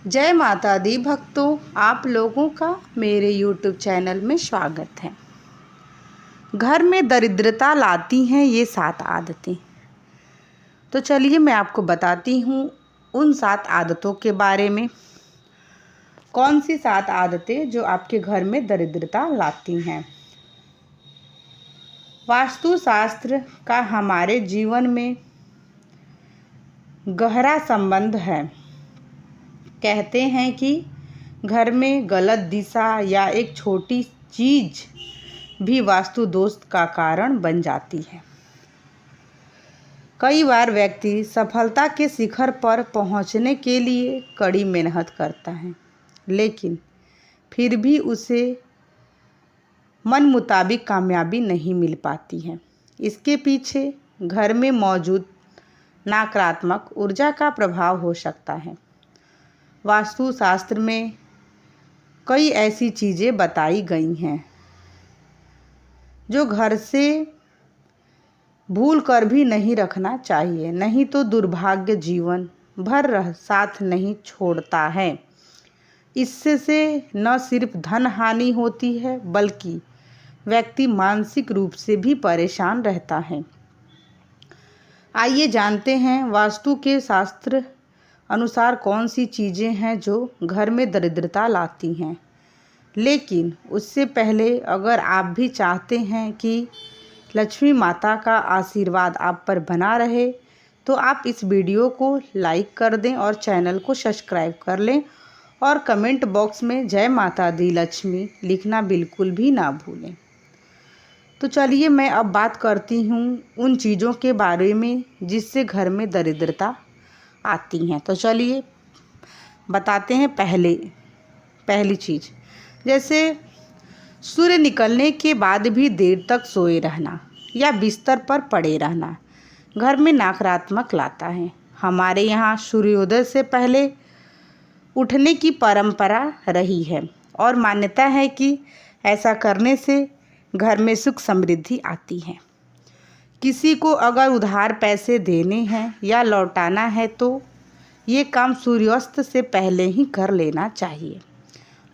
जय माता दी भक्तों, आप लोगों का मेरे YouTube चैनल में स्वागत है। घर में दरिद्रता लाती हैं ये 7 आदतें। तो चलिए मैं आपको बताती हूँ उन 7 आदतों के बारे में। कौन सी 7 आदतें जो आपके घर में दरिद्रता लाती हैं। वास्तुशास्त्र का हमारे जीवन में गहरा संबंध है। कहते हैं कि घर में गलत दिशा या एक छोटी चीज़ भी वास्तु दोष का कारण बन जाती है। कई बार व्यक्ति सफलता के शिखर पर पहुंचने के लिए कड़ी मेहनत करता है, लेकिन फिर भी उसे मन मुताबिक कामयाबी नहीं मिल पाती है। इसके पीछे घर में मौजूद नकारात्मक ऊर्जा का प्रभाव हो सकता है। वास्तुशास्त्र में कई ऐसी चीज़ें बताई गई हैं जो घर से भूल कर भी नहीं रखना चाहिए, नहीं तो दुर्भाग्य जीवन भर साथ नहीं छोड़ता है। इससे न सिर्फ धन हानि होती है, बल्कि व्यक्ति मानसिक रूप से भी परेशान रहता है। आइए जानते हैं वास्तु के शास्त्र अनुसार कौन सी चीज़ें हैं जो घर में दरिद्रता लाती हैं। लेकिन उससे पहले अगर आप भी चाहते हैं कि लक्ष्मी माता का आशीर्वाद आप पर बना रहे, तो आप इस वीडियो को लाइक कर दें और चैनल को सब्सक्राइब कर लें और कमेंट बॉक्स में जय माता दी लक्ष्मी लिखना बिल्कुल भी ना भूलें। तो चलिए मैं अब बात करती हूँ उन चीज़ों के बारे में जिससे घर में दरिद्रता आती हैं। तो चलिए बताते हैं। पहली चीज़, जैसे सूर्य निकलने के बाद भी देर तक सोए रहना या बिस्तर पर पड़े रहना घर में नकारात्मक लाता है। हमारे यहाँ सूर्योदय से पहले उठने की परंपरा रही है और मान्यता है कि ऐसा करने से घर में सुख समृद्धि आती है। किसी को अगर उधार पैसे देने हैं या लौटाना है तो ये काम सूर्यास्त से पहले ही कर लेना चाहिए।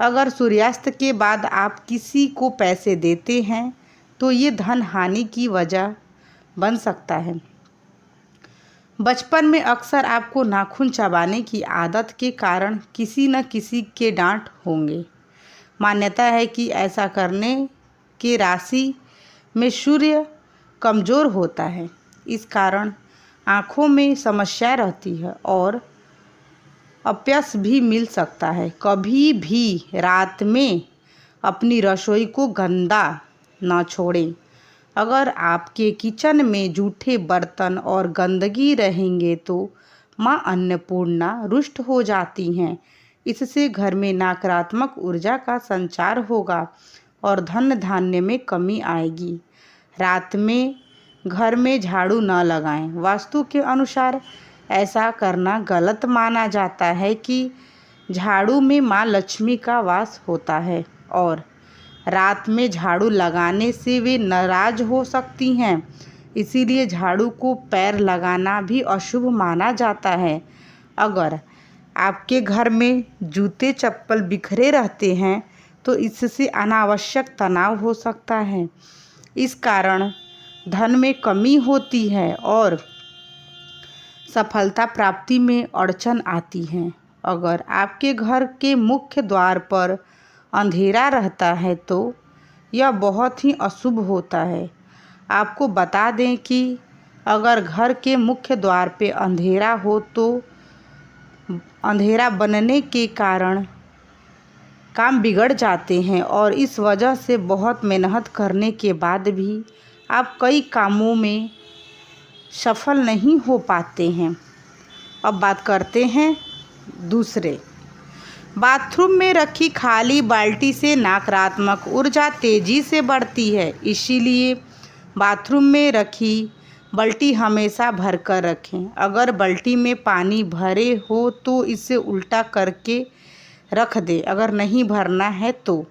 अगर सूर्यास्त के बाद आप किसी को पैसे देते हैं तो ये धन हानि की वजह बन सकता है। बचपन में अक्सर आपको नाखून चबाने की आदत के कारण किसी न किसी के डांट होंगे। मान्यता है कि ऐसा करने के राशि में सूर्य कमज़ोर होता है। इस कारण आँखों में समस्या रहती है और अपयश भी मिल सकता है। कभी भी रात में अपनी रसोई को गंदा ना छोड़ें। अगर आपके किचन में जूठे बर्तन और गंदगी रहेंगे तो माँ अन्नपूर्णा रुष्ट हो जाती हैं। इससे घर में नकारात्मक ऊर्जा का संचार होगा और धन धान्य में कमी आएगी। रात में घर में झाड़ू न लगाएं। वास्तु के अनुसार ऐसा करना गलत माना जाता है कि झाड़ू में माँ लक्ष्मी का वास होता है और रात में झाड़ू लगाने से वे नाराज हो सकती हैं। इसीलिए झाड़ू को पैर लगाना भी अशुभ माना जाता है। अगर आपके घर में जूते चप्पल बिखरे रहते हैं तो इससे अनावश्यक तनाव हो सकता है। इस कारण धन में कमी होती है और सफलता प्राप्ति में अड़चन आती है। अगर आपके घर के मुख्य द्वार पर अंधेरा रहता है तो यह बहुत ही अशुभ होता है। आपको बता दें कि अगर घर के मुख्य द्वार पे अंधेरा हो तो अंधेरा बनने के कारण काम बिगड़ जाते हैं और इस वजह से बहुत मेहनत करने के बाद भी आप कई कामों में सफल नहीं हो पाते हैं। अब बात करते हैं दूसरे। बाथरूम में रखी खाली बाल्टी से नकारात्मक ऊर्जा तेजी से बढ़ती है। इसीलिए बाथरूम में रखी बाल्टी हमेशा भरकर रखें। अगर बाल्टी में पानी भरे हो तो इसे उल्टा करके रख दें। अगर नहीं भरना है तो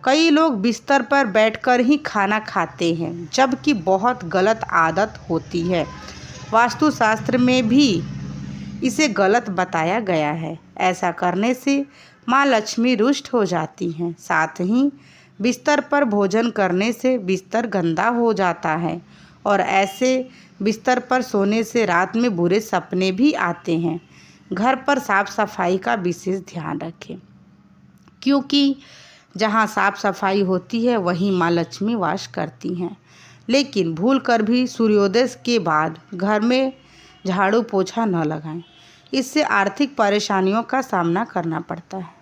कई लोग बिस्तर पर बैठकर ही खाना खाते हैं, जबकि बहुत गलत आदत होती है। वास्तुशास्त्र में भी इसे गलत बताया गया है। ऐसा करने से माँ लक्ष्मी रुष्ट हो जाती हैं। साथ ही बिस्तर पर भोजन करने से बिस्तर गंदा हो जाता है और ऐसे बिस्तर पर सोने से रात में बुरे सपने भी आते हैं। घर पर साफ सफाई का विशेष ध्यान रखें, क्योंकि जहाँ साफ सफाई होती है वहीं माँ लक्ष्मी वास करती हैं। लेकिन भूल कर भी सूर्योदय के बाद घर में झाड़ू पोछा न लगाएं। इससे आर्थिक परेशानियों का सामना करना पड़ता है।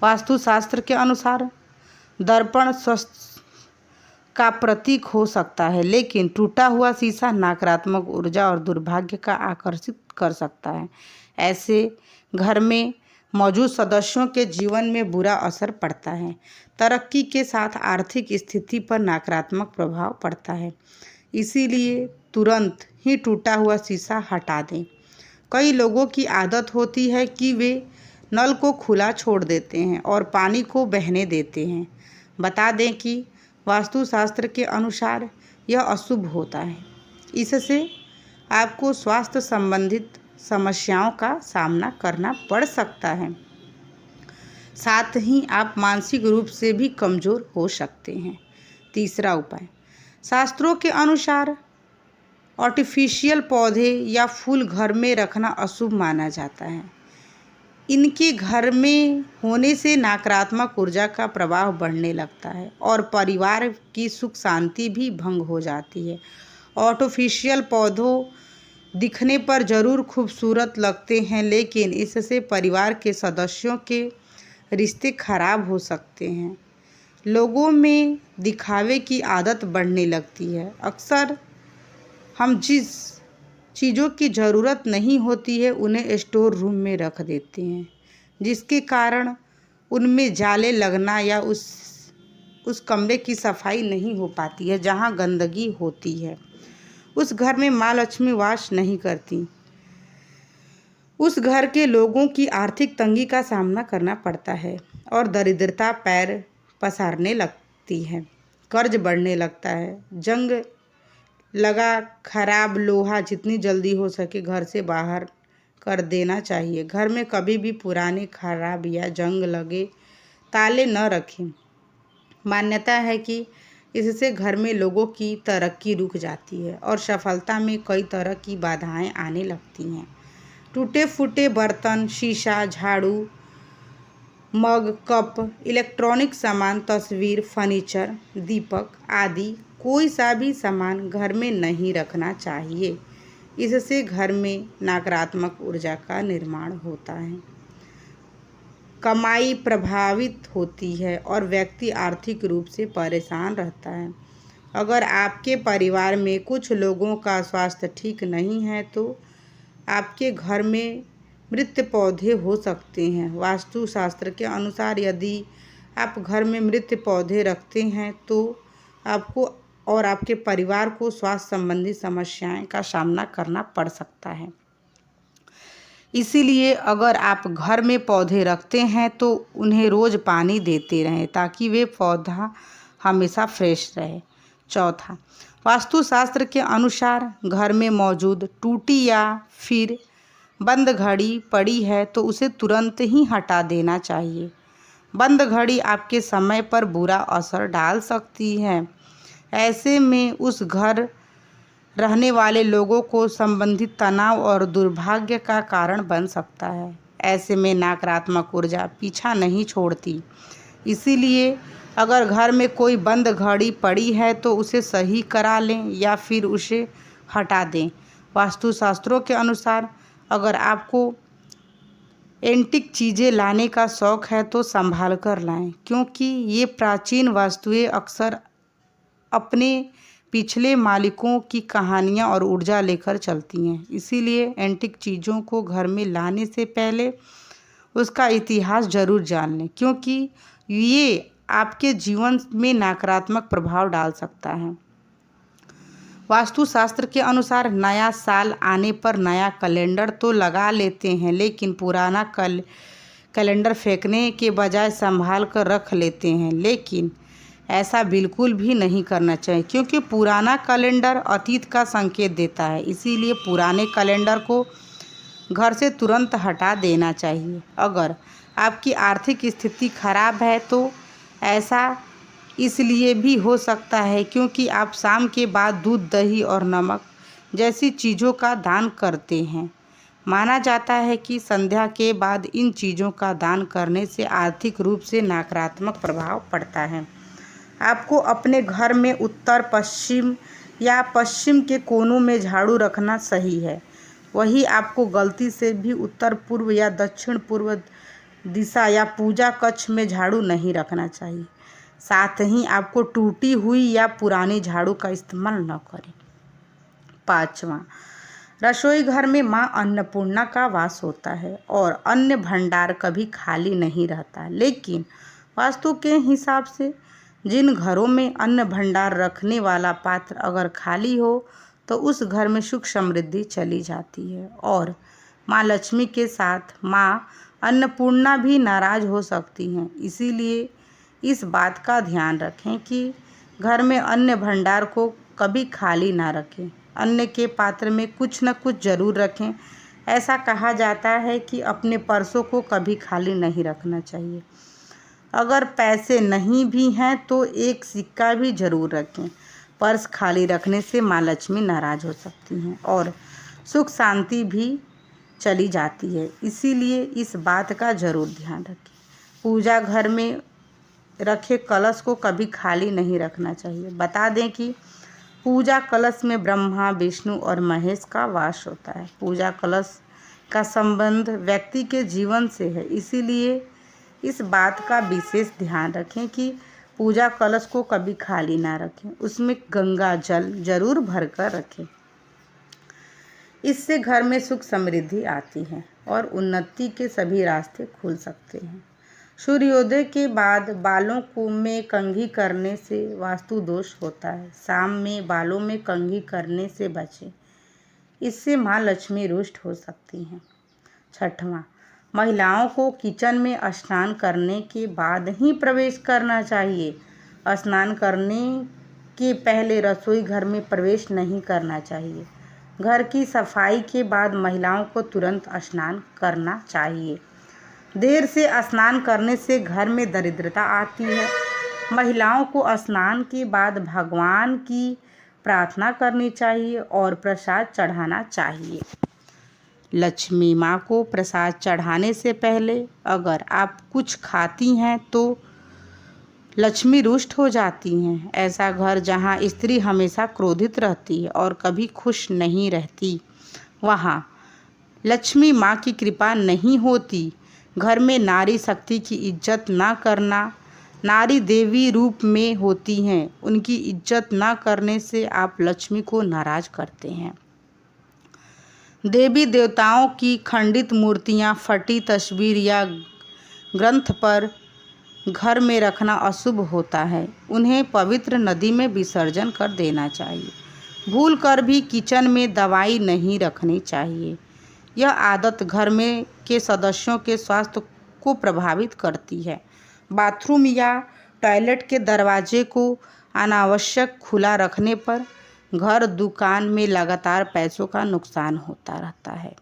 वास्तुशास्त्र के अनुसार दर्पण स्वास्थ्य का प्रतीक हो सकता है, लेकिन टूटा हुआ शीशा नकारात्मक ऊर्जा और दुर्भाग्य का आकर्षित कर सकता है। ऐसे घर में मौजूद सदस्यों के जीवन में बुरा असर पड़ता है। तरक्की के साथ आर्थिक स्थिति पर नकारात्मक प्रभाव पड़ता है। इसीलिए तुरंत ही टूटा हुआ शीशा हटा दें। कई लोगों की आदत होती है कि वे नल को खुला छोड़ देते हैं और पानी को बहने देते हैं। बता दें कि वास्तुशास्त्र के अनुसार यह अशुभ होता है। इससे आपको स्वास्थ्य संबंधित समस्याओं का सामना करना पड़ सकता है। साथ ही आप मानसिक रूप से भी कमज़ोर हो सकते हैं। तीसरा उपाय, शास्त्रों के अनुसार आर्टिफिशियल पौधे या फूल घर में रखना अशुभ माना जाता है। इनके घर में होने से नकारात्मक ऊर्जा का प्रवाह बढ़ने लगता है और परिवार की सुख शांति भी भंग हो जाती है। आर्टिफिशियल पौधों दिखने पर ज़रूर खूबसूरत लगते हैं, लेकिन इससे परिवार के सदस्यों के रिश्ते खराब हो सकते हैं। लोगों में दिखावे की आदत बढ़ने लगती है। अक्सर हम जिस चीज़ों की ज़रूरत नहीं होती है उन्हें स्टोर रूम में रख देते हैं, जिसके कारण उनमें जाले लगना या उस कमरे की सफाई नहीं हो पाती है। जहाँ गंदगी होती है उस घर में माँ लक्ष्मी वास नहीं करती। उस घर के लोगों की आर्थिक तंगी का सामना करना पड़ता है और दरिद्रता पैर पसारने लगती है। कर्ज बढ़ने लगता है। जंग लगा खराब लोहा जितनी जल्दी हो सके घर से बाहर कर देना चाहिए। घर में कभी भी पुराने खराब या जंग लगे ताले न रखें। मान्यता है कि इससे घर में लोगों की तरक्की रुक जाती है और सफलता में कई तरह की बाधाएं आने लगती हैं। टूटे फूटे बर्तन, शीशा, झाड़ू, मग, कप, इलेक्ट्रॉनिक सामान, तस्वीर, फर्नीचर, दीपक आदि कोई सा भी सामान घर में नहीं रखना चाहिए। इससे घर में नकारात्मक ऊर्जा का निर्माण होता है, कमाई प्रभावित होती है और व्यक्ति आर्थिक रूप से परेशान रहता है। अगर आपके परिवार में कुछ लोगों का स्वास्थ्य ठीक नहीं है तो आपके घर में मृत पौधे हो सकते हैं। वास्तुशास्त्र के अनुसार यदि आप घर में मृत पौधे रखते हैं तो आपको और आपके परिवार को स्वास्थ्य संबंधी समस्याएं का सामना करना पड़ सकता है। इसीलिए अगर आप घर में पौधे रखते हैं तो उन्हें रोज़ पानी देते रहें ताकि वे पौधा हमेशा फ्रेश रहे। चौथा, वास्तुशास्त्र के अनुसार घर में मौजूद टूटी या फिर बंद घड़ी पड़ी है तो उसे तुरंत ही हटा देना चाहिए। बंद घड़ी आपके समय पर बुरा असर डाल सकती है। ऐसे में उस घर रहने वाले लोगों को संबंधित तनाव और दुर्भाग्य का कारण बन सकता है। ऐसे में नकारात्मक ऊर्जा पीछा नहीं छोड़ती। इसीलिए अगर घर में कोई बंद घड़ी पड़ी है तो उसे सही करा लें या फिर उसे हटा दें। वास्तुशास्त्रों के अनुसार अगर आपको एंटीक चीज़ें लाने का शौक़ है तो संभाल कर लाएं, क्योंकि ये प्राचीन वस्तुएं अक्सर अपने पिछले मालिकों की कहानियाँ और ऊर्जा लेकर चलती हैं। इसीलिए एंटीक चीज़ों को घर में लाने से पहले उसका इतिहास ज़रूर जान लें, क्योंकि ये आपके जीवन में नकारात्मक प्रभाव डाल सकता है। वास्तुशास्त्र के अनुसार नया साल आने पर नया कैलेंडर तो लगा लेते हैं, लेकिन पुराना कैलेंडर फेंकने के बजाय संभाल कर रख लेते हैं। लेकिन ऐसा बिल्कुल भी नहीं करना चाहिए, क्योंकि पुराना कैलेंडर अतीत का संकेत देता है। इसीलिए पुराने कैलेंडर को घर से तुरंत हटा देना चाहिए। अगर आपकी आर्थिक स्थिति खराब है तो ऐसा इसलिए भी हो सकता है क्योंकि आप शाम के बाद दूध, दही और नमक जैसी चीज़ों का दान करते हैं। माना जाता है कि संध्या के बाद इन चीज़ों का दान करने से आर्थिक रूप से नकारात्मक प्रभाव पड़ता है। आपको अपने घर में उत्तर पश्चिम या पश्चिम के कोनों में झाड़ू रखना सही है। वहीं आपको गलती से भी उत्तर पूर्व या दक्षिण पूर्व दिशा या पूजा कक्ष में झाड़ू नहीं रखना चाहिए। साथ ही आपको टूटी हुई या पुरानी झाड़ू का इस्तेमाल न करें। 5वां, रसोई घर में मां अन्नपूर्णा का वास होता है और अन्न भंडार कभी खाली नहीं रहता। लेकिन वास्तु के हिसाब से जिन घरों में अन्न भंडार रखने वाला पात्र अगर खाली हो तो उस घर में सुख समृद्धि चली जाती है और माँ लक्ष्मी के साथ माँ अन्नपूर्णा भी नाराज हो सकती हैं। इसीलिए इस बात का ध्यान रखें कि घर में अन्न भंडार को कभी खाली ना रखें। अन्न के पात्र में कुछ न कुछ जरूर रखें। ऐसा कहा जाता है कि अपने पर्सों को कभी खाली नहीं रखना चाहिए। अगर पैसे नहीं भी हैं तो एक सिक्का भी जरूर रखें। पर्स खाली रखने से माँ लक्ष्मी नाराज हो सकती हैं और सुख शांति भी चली जाती है। इसीलिए इस बात का जरूर ध्यान रखें। पूजा घर में रखे कलश को कभी खाली नहीं रखना चाहिए। बता दें कि पूजा कलश में ब्रह्मा, विष्णु और महेश का वास होता है। पूजा कलश का संबंध व्यक्ति के जीवन से है। इसीलिए इस बात का विशेष ध्यान रखें कि पूजा कलश को कभी खाली ना रखें। उसमें गंगा जल जरूर भरकर रखें। इससे घर में सुख समृद्धि आती है और उन्नति के सभी रास्ते खुल सकते हैं। सूर्योदय के बाद बालों को में कंघी करने से वास्तु दोष होता है। शाम में बालों में कंघी करने से बचें। इससे माँ लक्ष्मी रुष्ट हो सकती हैं। 6वां, महिलाओं को किचन में स्नान करने के बाद ही प्रवेश करना चाहिए। स्नान करने के पहले रसोई घर में प्रवेश नहीं करना चाहिए। घर की सफाई के बाद महिलाओं को तुरंत स्नान करना चाहिए। देर से स्नान करने से घर में दरिद्रता आती है। महिलाओं को स्नान के बाद भगवान की प्रार्थना करनी चाहिए और प्रसाद चढ़ाना चाहिए। लक्ष्मी माँ को प्रसाद चढ़ाने से पहले अगर आप कुछ खाती हैं तो लक्ष्मी रुष्ट हो जाती हैं। ऐसा घर जहाँ स्त्री हमेशा क्रोधित रहती है और कभी खुश नहीं रहती, वहाँ लक्ष्मी माँ की कृपा नहीं होती। घर में नारी शक्ति की इज्जत ना करना, नारी देवी रूप में होती हैं, उनकी इज्जत ना करने से आप लक्ष्मी को नाराज करते हैं। देवी देवताओं की खंडित मूर्तियाँ, फटी तस्वीर या ग्रंथ पर घर में रखना अशुभ होता है। उन्हें पवित्र नदी में विसर्जन कर देना चाहिए। भूल कर भी किचन में दवाई नहीं रखनी चाहिए। यह आदत घर में के सदस्यों के स्वास्थ्य को प्रभावित करती है। बाथरूम या टॉयलेट के दरवाजे को अनावश्यक खुला रखने पर घर दुकान में लगातार पैसों का नुकसान होता रहता है।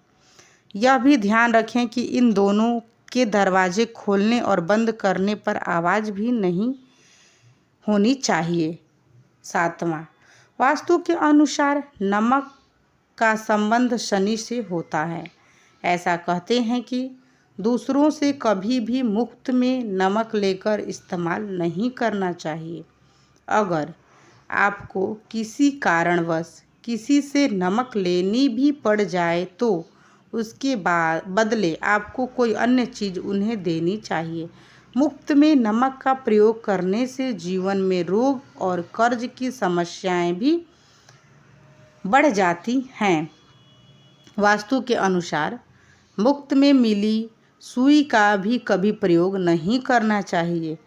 यह भी ध्यान रखें कि इन दोनों के दरवाजे खोलने और बंद करने पर आवाज़ भी नहीं होनी चाहिए। 7वां, वास्तु के अनुसार नमक का संबंध शनि से होता है। ऐसा कहते हैं कि दूसरों से कभी भी मुफ्त में नमक लेकर इस्तेमाल नहीं करना चाहिए। अगर आपको किसी कारणवश किसी से नमक लेनी भी पड़ जाए तो उसके बदले आपको कोई अन्य चीज़ उन्हें देनी चाहिए। मुफ्त में नमक का प्रयोग करने से जीवन में रोग और कर्ज की समस्याएं भी बढ़ जाती हैं। वास्तु के अनुसार मुफ्त में मिली सुई का भी कभी प्रयोग नहीं करना चाहिए।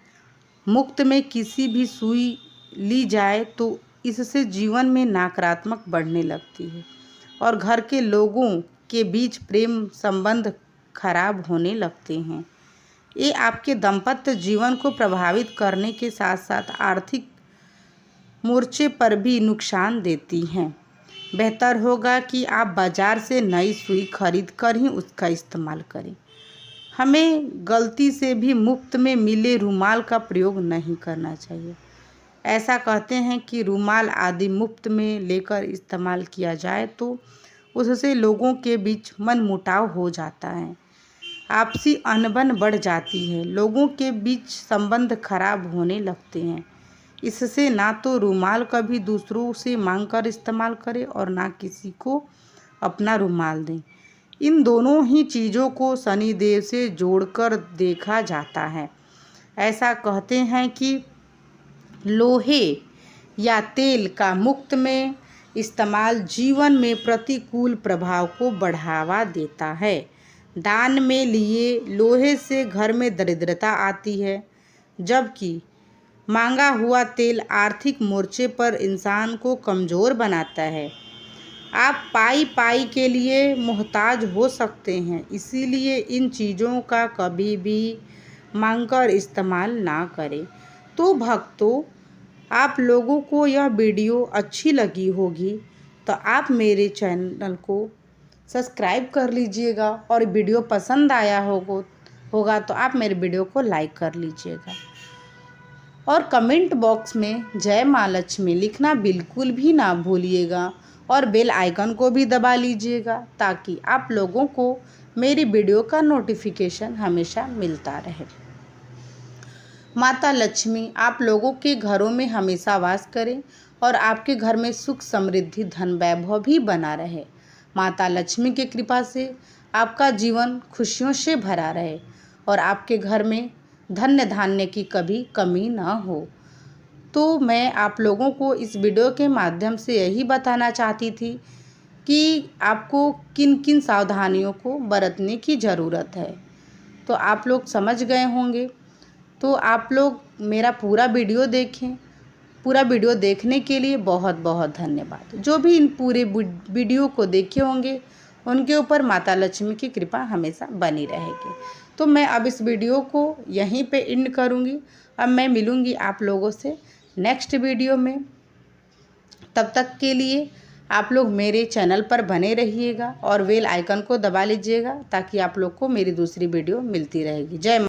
मुफ्त में किसी भी सुई ली जाए तो इससे जीवन में नकारात्मक बढ़ने लगती है और घर के लोगों के बीच प्रेम संबंध खराब होने लगते हैं। ये आपके दाम्पत्य जीवन को प्रभावित करने के साथ साथ आर्थिक मोर्चे पर भी नुकसान देती हैं। बेहतर होगा कि आप बाज़ार से नई सुई खरीद कर ही उसका इस्तेमाल करें। हमें गलती से भी मुफ्त में मिले रुमाल का प्रयोग नहीं करना चाहिए। ऐसा कहते हैं कि रुमाल आदि मुफ्त में लेकर इस्तेमाल किया जाए तो उससे लोगों के बीच मनमुटाव हो जाता है, आपसी अनबन बढ़ जाती है, लोगों के बीच संबंध खराब होने लगते हैं। इससे ना तो रुमाल कभी दूसरों से मांग कर इस्तेमाल करें और ना किसी को अपना रुमाल दें। इन दोनों ही चीज़ों को शनिदेव से जोड़कर देखा जाता है। ऐसा कहते हैं कि लोहे या तेल का मुफ्त में इस्तेमाल जीवन में प्रतिकूल प्रभाव को बढ़ावा देता है। दान में लिए लोहे से घर में दरिद्रता आती है, जबकि मांगा हुआ तेल आर्थिक मोर्चे पर इंसान को कमज़ोर बनाता है। आप पाई पाई के लिए मोहताज हो सकते हैं, इसीलिए इन चीज़ों का कभी भी मांगकर इस्तेमाल ना करें। तो भक्तों, आप लोगों को यह वीडियो अच्छी लगी होगी तो आप मेरे चैनल को सब्सक्राइब कर लीजिएगा और वीडियो पसंद आया होगा तो आप मेरे वीडियो को लाइक कर लीजिएगा और कमेंट बॉक्स में जय माँ लक्ष्मी लिखना बिल्कुल भी ना भूलिएगा और बेल आइकन को भी दबा लीजिएगा ताकि आप लोगों को मेरी वीडियो का नोटिफिकेशन हमेशा मिलता रहे। माता लक्ष्मी आप लोगों के घरों में हमेशा वास करें और आपके घर में सुख समृद्धि धन वैभव भी बना रहे। माता लक्ष्मी की कृपा से आपका जीवन खुशियों से भरा रहे और आपके घर में धन्य धान्य की कभी कमी ना हो। तो मैं आप लोगों को इस वीडियो के माध्यम से यही बताना चाहती थी कि आपको किन किन सावधानियों को बरतने की ज़रूरत है। तो आप लोग समझ गए होंगे। तो आप लोग मेरा पूरा वीडियो देखें। पूरा वीडियो देखने के लिए बहुत बहुत धन्यवाद। जो भी इन पूरे वीडियो को देखे होंगे उनके ऊपर माता लक्ष्मी की कृपा हमेशा बनी रहेगी। तो मैं अब इस वीडियो को यहीं पे एंड करूँगी। अब मैं मिलूँगी आप लोगों से नेक्स्ट वीडियो में। तब तक के लिए आप लोग मेरे चैनल पर बने रहिएगा और बेल आइकन को दबा लीजिएगा ताकि आप लोग को मेरी दूसरी वीडियो मिलती रहेगी। जय